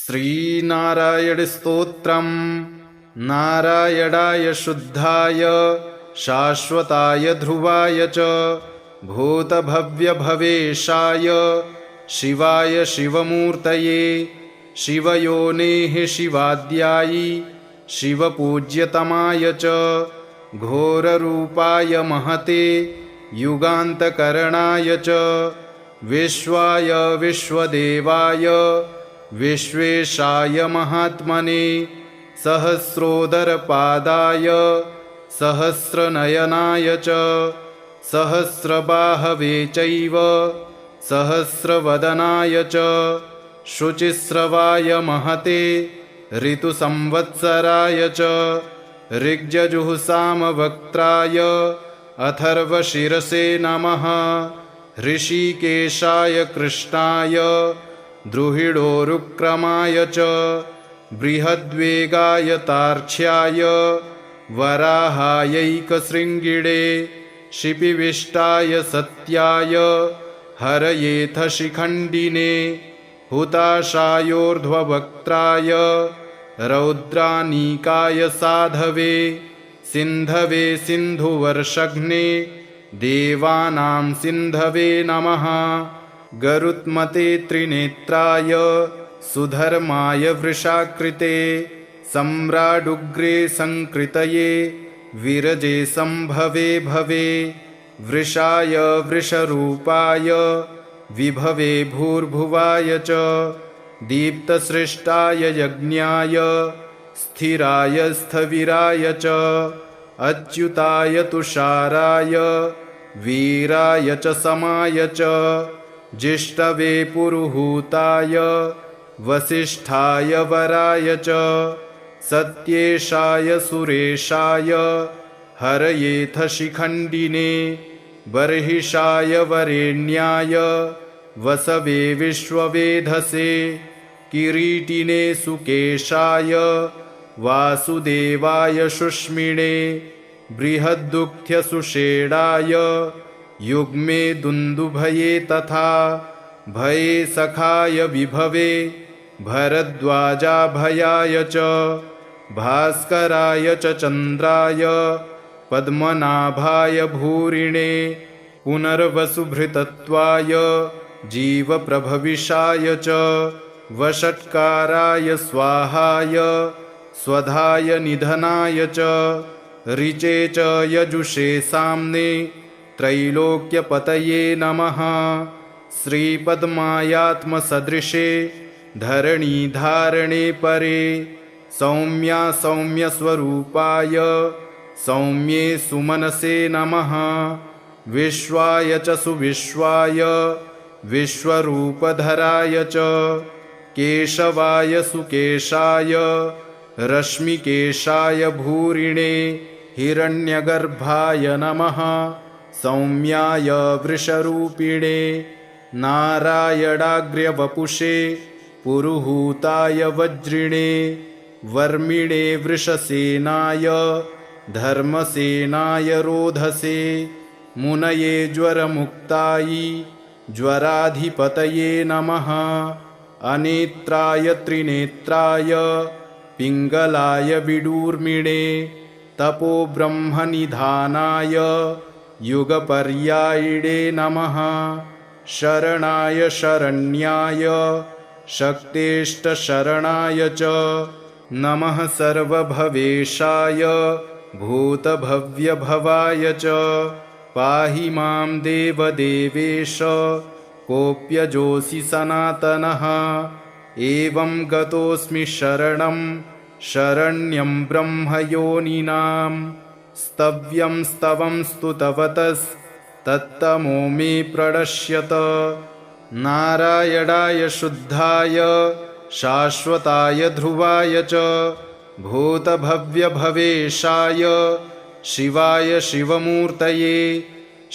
श्रीनारायणस्तोत्रम् नारायणाय शुद्धाय शाश्वताय ध्रुवाय च भूतभव्यभवेशाय शिवाय शिवमूर्तये शिवयोनेः शिवाद्यायि शिवपूज्यतमाय च घोररूपाय महते युगान्तकरणाय च विश्वाय विश्वदेवाय विश्वेशाय महात्मने सहस्रोदरपादाय सहस्रनयनाय च सहस्रबाहवे चैव सहस्रवदनाय च शुचिस्रवाय महते ऋतुसंवत्सराय च ऋग्यजुःसामवक्त्राय अथर्वशिरसे नमः ऋषिकेशाय कृष्णाय द्रुहिडोरुक्रमाय च बृहद्वेगाय तार्क्ष्याय वराहायैकशृङ्गिणे शिपिविष्टाय सत्याय हरयेथ शिखण्डिने हुताशायोर्ध्ववक्त्राय रौद्रानीकाय साधवे सिन्धवे सिन्धुवर्षघ्ने देवानां सिन्धवे नमः गरुत्मते त्रिनेत्राय सुधर्माय वृषाकृते सम्राडुग्रे संकृतये विरजे संभवे भवे वृषाय वृषरूपाय विभवे भूर्भुवाय च दीप्तसृष्टाय यज्ञाय स्थिराय स्थविराय च अच्युताय तुषाराय वीराय च समाय च जिष्टवे पुरुहूताय वसिष्ठाय वराय च सत्येशाय सुरेशाय हरयेथ शिखण्डिने बर्हिषाय वरेण्याय वसवे विश्ववेधसे किरीटिने सुकेशाय वासुदेवाय शुष्मिणे बृहद्दुःख्यसुषेणाय युग्मे दुन्दुभये तथा भये सखाय विभवे भरद्वाजाभयाय च भास्कराय च चन्द्राय पद्मनाभाय भूरिणे पुनर्वसुभृतत्वाय जीवप्रभविषाय च वषट्काराय स्वाहाय स्वधाय निधनाय च ऋचे च यजुषे साम्ने त्रैलोक्यपतये नमः श्रीपद्मायात्मसदृशे धरणीधारणे परे सौम्या सौम्यस्वरूपाय सौम्ये सुमनसे नमः विश्वाय च सुविश्वाय विश्वरूपधराय च केशवाय सुकेशाय रश्मिकेशाय भूरिणे हिरण्यगर्भाय नमः सौम्याय वृषरूपिणे नारायणाग्र्यवपुषे पुरुहूताय वज्रिणे वर्मिणे वृषसेनाय धर्मसेनाय रोधसे मुनये ज्वरमुक्तायै ज्वराधिपतये नमः अनेत्राय त्रिनेत्राय पिङ्गलाय विडूर्मिणे तपोब्रह्मनिधानाय युगपर्यायिणे नमः शरणाय शरण्याय शक्तेष्टशरणाय च नमः सर्वभवेशाय भूतभव्यभवाय च पाहि मां देवदेवेश कोऽप्यजोऽसि सनातनः एवं गतोऽस्मि शरणं शरण्यं ब्रह्मयोनिनां स्तव्यं स्तवं स्तुतवतस्तत्तमो मे प्रणश्यत नारायणाय शुद्धाय शाश्वताय ध्रुवाय च भूतभव्यभवेशाय शिवाय शिवमूर्तये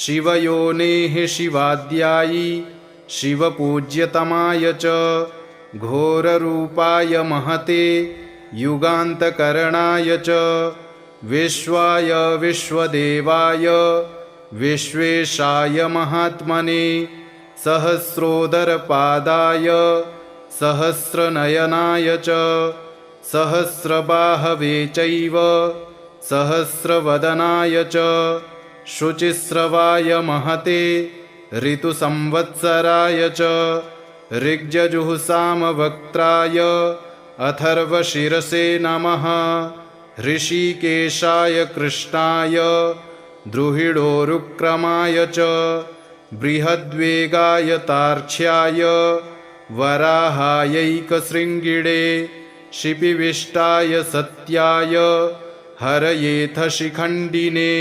शिवयोनेः शिवाद्यायि शिवपूज्यतमाय च घोररूपाय महते युगान्तकरणाय च विश्वाय विश्वदेवाय विश्वेशाय महात्मने सहस्रोदरपादाय सहस्रनयनाय च सहस्रबाहवे चैव सहस्रवदनाय च शुचिस्रवाय महते ऋतुसंवत्सराय च ऋग्यजुःसामवक्त्राय अथर्वशिरसे नमः। ऋषिकेशाय कृष्णाय द्रुहिडोरुक्रमाय च बृहद्वेगाय तार्क्ष्याय वराहायैकशृङ्गिणे शिपिविष्टाय सत्याय हरयेथ शिखण्डिने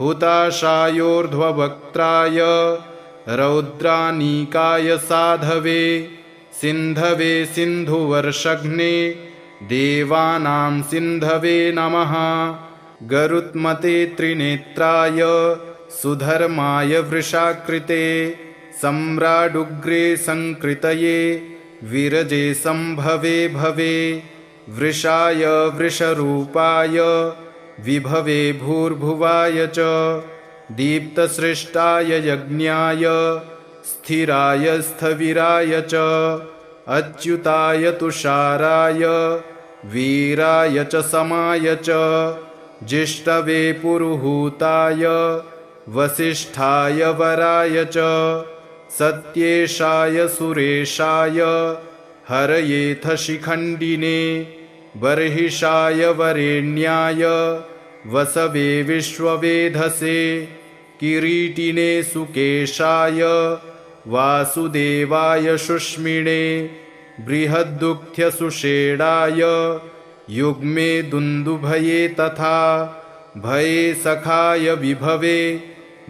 हुताशायोर्ध्ववक्त्राय रौद्रानीकाय साधवे सिन्धवे सिन्धुवर्षघ्ने देवानां सिन्धवे नमः। गरुत्मते त्रिनेत्राय सुधर्माय वृषाकृते सम्राडुग्रे संकृतये विरजे संभवे भवे वृषाय वृषरूपाय विभवे भूर्भुवाय च दीप्तसृष्टाय यज्ञाय स्थिराय स्थविराय च अच्युताय तुषाराय वीराय च समाय च जिष्टवे पुरुहूताय वसिष्ठाय वराय च सत्येशाय सुरेशाय हरयेथ शिखण्डिने बर्हिषाय वरेण्याय वसवे विश्ववेधसे किरीटिने सुकेशाय वासुदेवाय शुष्मिणे बृहद्दुःख्यसुषेणाय युग्मे दुन्दुभये तथा भये सखाय विभवे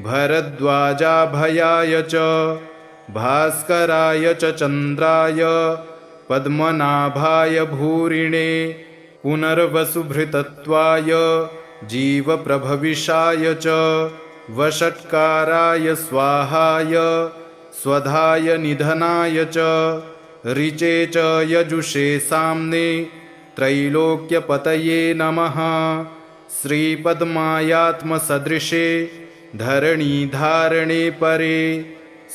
भरद्वाजाभयाय च भास्कराय च चन्द्राय पद्मनाभाय भूरिणे पुनर्वसुभृतत्वाय जीवप्रभविषाय च वषट्काराय स्वाहाय स्वधाय निधनाय च ऋचे च यजुषे साम्ने त्रैलोक्यपतये नमः। श्रीपद्मायात्मसदृशे धरणीधारणे परे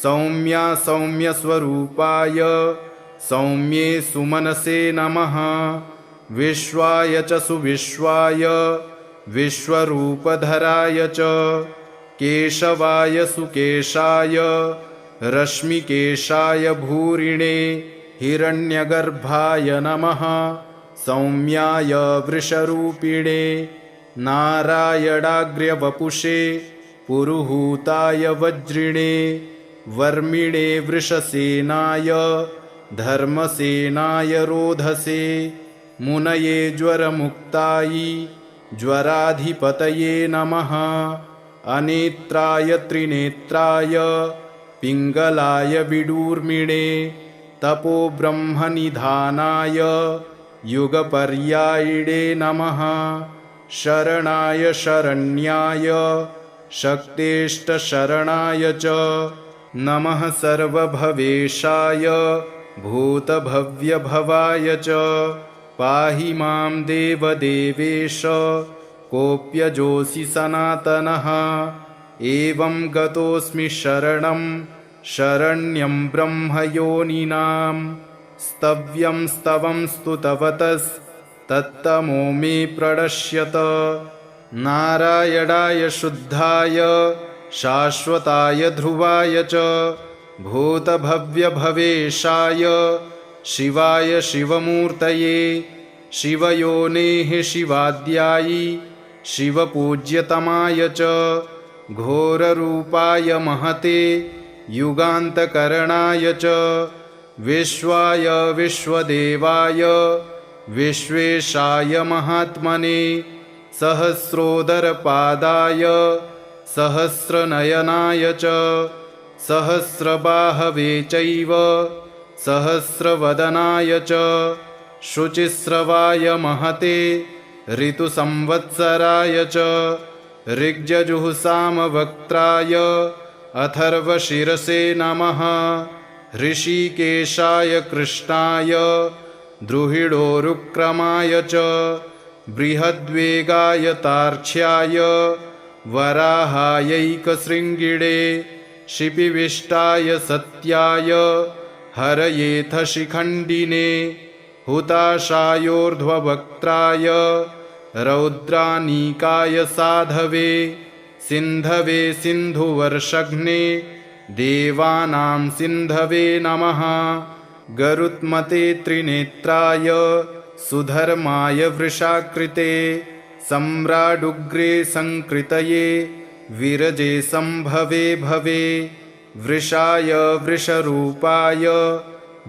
सौम्या सौम्यस्वरूपाय सौम्ये सुमनसे नमः। विश्वाय च सुविश्वाय विश्वरूपधराय च केशवाय सुकेशाय रश्मिकेशाय भूरिणे हिरण्यगर्भाय नमः। सौम्याय वृषरूपिणे नारायणाग्र्यवपुषे पुरुहूताय वज्रिणे वर्मिणे वृषसेनाय धर्मसेनाय रोधसे मुनये ज्वरमुक्तायै ज्वराधिपतये नमः। अनेत्राय त्रिनेत्राय पिङ्गलाय विडूर्मिणे तपोब्रह्मनिधानाय युगपर्यायिणे नमः। शरणाय शरण्याय शक्तेष्टशरणाय च नमः। सर्वभवेशाय भूतभव्यभवाय च पाहि मां देवदेवेश कोऽप्यजोऽसि सनातनः। एवं गतोऽस्मि शरणं शरण्यं ब्रह्मयोनिनां स्तव्यं स्तवं स्तुतवतस्तत्तमो मे प्रणश्यत। नारायणाय शुद्धाय शाश्वताय ध्रुवाय च भूतभव्यभवेशाय शिवाय शिवमूर्तये शिवयोनेः शिवाद्यायि शिवपूज्यतमाय च घोररूपाय महते युगान्तकरणाय च विश्वाय विश्वदेवाय विश्वेशाय महात्मने सहस्रोदरपादाय सहस्रनयनाय च सहस्रबाहवे चैव सहस्रवदनाय च शुचिस्रवाय महते ऋतुसंवत्सराय च ऋग्यजुःसामवक्त्राय अथर्वशिरसे नमः। ऋषिकेशाय कृष्णाय द्रुहिडोरुक्रमाय च बृहद्वेगाय तार्क्ष्याय वराहायैकशृङ्गिणे शिपिविष्टाय सत्याय हरयेथ शिखण्डिने हुताशायोर्ध्ववक्त्राय रौद्रानीकाय साधवे सिन्धवे सिन्धुवर्षघ्ने देवानां सिन्धवे नमः गरुत्मते त्रिनेत्राय सुधर्माय वृषाकृते सम्राडुग्रे संकृतये विरजे संभवे भवे वृषाय वृषरूपाय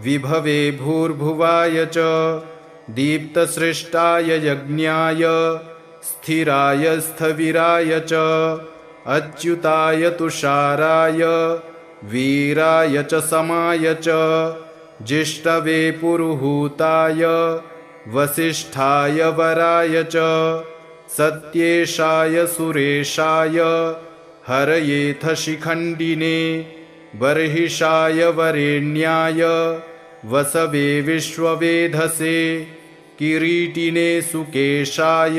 विभवे भूर्भुवाय च दीप्तसृष्टाय यज्ञाय स्थिराय स्थविराय च अच्युताय तुषाराय वीराय च समाय च जिष्टवे पुरुहूताय वसिष्ठाय वराय च सत्येशाय सुरेशाय हरयेथ शिखण्डिने बर्हिषाय वरेण्याय वसवे विश्ववेधसे किरीटिने सुकेशाय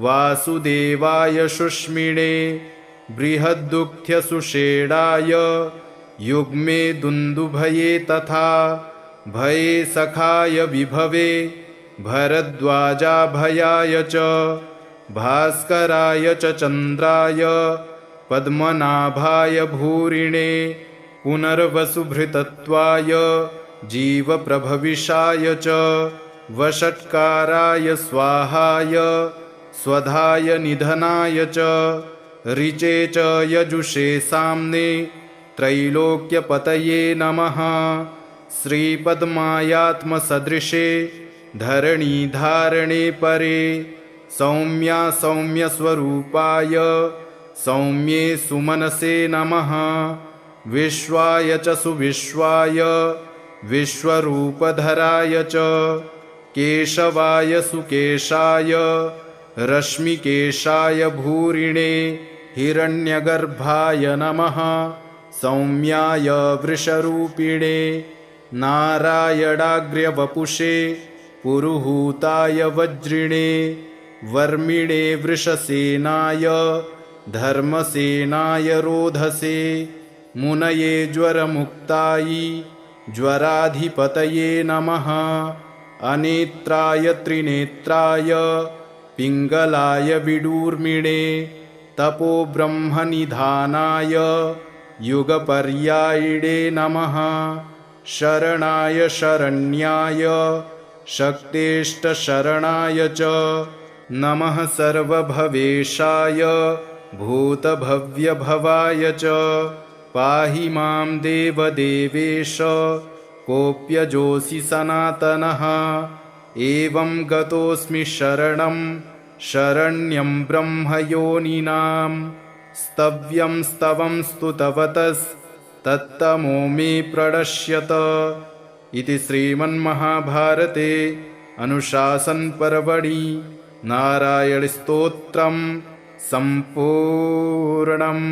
वासुदेवाय शुष्मिणे बृहद्दुःख्यसुषेणाय युग्मे दुन्दुभये तथा भये सखाय विभवे भरद्वाजाभयाय च भास्कराय च चन्द्राय पद्मनाभाय भूरिणे पुनर्वसुभृतत्वाय जीवप्रभविषाय च वषट्काराय स्वाहाय स्वधाय निधनाय च ऋचे च यजुषे साम्ने त्रैलोक्यपतये नमः श्रीपद्मायात्मसदृशे धरणीधारणे परे सौम्या सौम्यस्वरूपाय सौम्ये सुमनसे नमः विश्वाय च सुविश्वाय विश्वरूपधराय च केशवाय सुकेशाय रश्मिकेशाय भूरिणे हिरण्यगर्भाय नमः सौम्याय वृषरूपिणे नारायणाग्र्यवपुषे पुरुहूताय वज्रिणे वर्मिणे वृषसेनाय धर्मसेनाय रोधसे मुनये ज्वरमुक्तायै ज्वराधिपतये नमः अनेत्राय त्रिनेत्राय पिङ्गलाय विडूर्मिणे तपोब्रह्मनिधानाय युगपर्यायिणे नमः शरणाय शरण्याय शक्तेष्टशरणाय च नमः सर्वभवेशाय भूतभव्यभवाय च पाहि मां देवदेवेश कोऽप्यजोऽसि सनातनः एवं गतोऽस्मि शरणं शरण्यं ब्रह्मयोनिनां स्तव्यं स्तवं स्तुतवतस्तत्तमो मे प्रणश्यत इति श्रीमन्महाभारते अनुशासनपर्वणि नारायणस्तोत्रं सम्पूर्णम्।